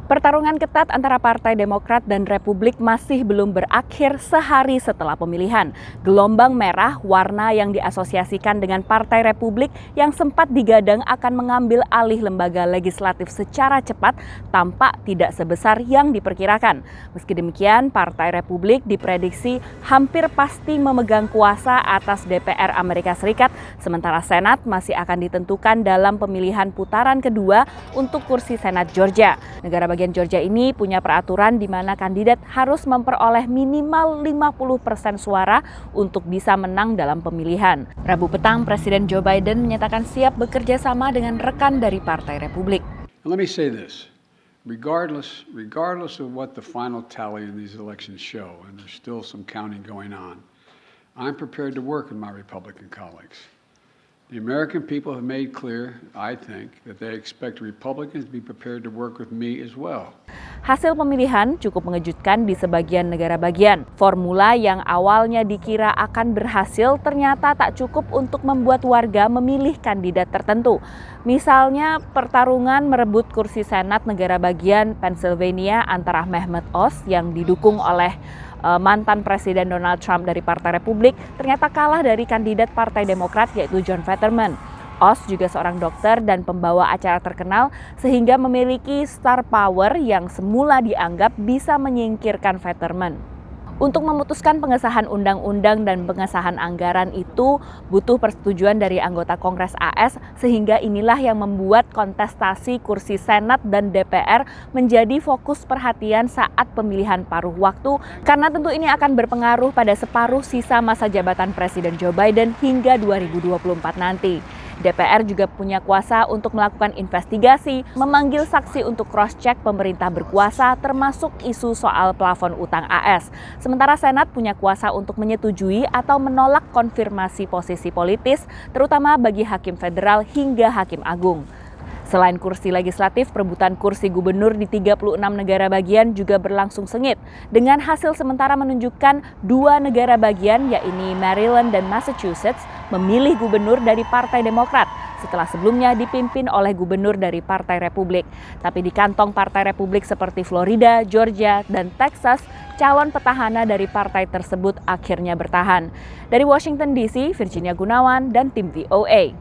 Pertarungan ketat antara Partai Demokrat dan Republik masih belum berakhir sehari setelah pemilihan. Gelombang merah, warna yang diasosiasikan dengan Partai Republik yang sempat digadang akan mengambil alih lembaga legislatif secara cepat, tampak tidak sebesar yang diperkirakan. Meski demikian, Partai Republik diprediksi hampir pasti memegang kuasa atas DPR Amerika Serikat, sementara Senat masih akan ditentukan dalam pemilihan putaran kedua untuk kursi Senat Georgia. Negara bagian Georgia ini punya peraturan di mana kandidat harus memperoleh minimal 50% suara untuk bisa menang dalam pemilihan. Rabu petang, Presiden Joe Biden menyatakan siap bekerja sama dengan rekan dari Partai Republik. Let me say this, regardless of what the final tally in these elections show, and there's still some counting going on, I'm prepared to work with my Republican colleagues. The American people have made clear, I think, that they expect Republicans to be prepared to work with me as well. Hasil pemilihan cukup mengejutkan di sebagian negara bagian. Formula yang awalnya dikira akan berhasil ternyata tak cukup untuk membuat warga memilih kandidat tertentu. Misalnya pertarungan merebut kursi Senat negara bagian Pennsylvania antara Mehmet Oz yang didukung oleh mantan Presiden Donald Trump dari Partai Republik ternyata kalah dari kandidat Partai Demokrat yaitu John Fetterman. Oz juga seorang dokter dan pembawa acara terkenal sehingga memiliki star power yang semula dianggap bisa menyingkirkan Fetterman. Untuk memutuskan pengesahan undang-undang dan pengesahan anggaran itu butuh persetujuan dari anggota Kongres AS, sehingga inilah yang membuat kontestasi kursi Senat dan DPR menjadi fokus perhatian saat pemilihan paruh waktu, karena tentu ini akan berpengaruh pada separuh sisa masa jabatan Presiden Joe Biden hingga 2024 nanti. DPR juga punya kuasa untuk melakukan investigasi, memanggil saksi untuk cross-check pemerintah berkuasa termasuk isu soal plafon utang AS. Sementara Senat punya kuasa untuk menyetujui atau menolak konfirmasi posisi politis, terutama bagi hakim federal hingga hakim agung. Selain kursi legislatif, perebutan kursi gubernur di 36 negara bagian juga berlangsung sengit, dengan hasil sementara menunjukkan dua negara bagian, yakni Maryland dan Massachusetts, memilih gubernur dari Partai Demokrat, setelah sebelumnya dipimpin oleh gubernur dari Partai Republik. Tapi di kantong Partai Republik seperti Florida, Georgia, dan Texas, calon petahana dari partai tersebut akhirnya bertahan. Dari Washington DC, Virginia Gunawan dan tim VOA.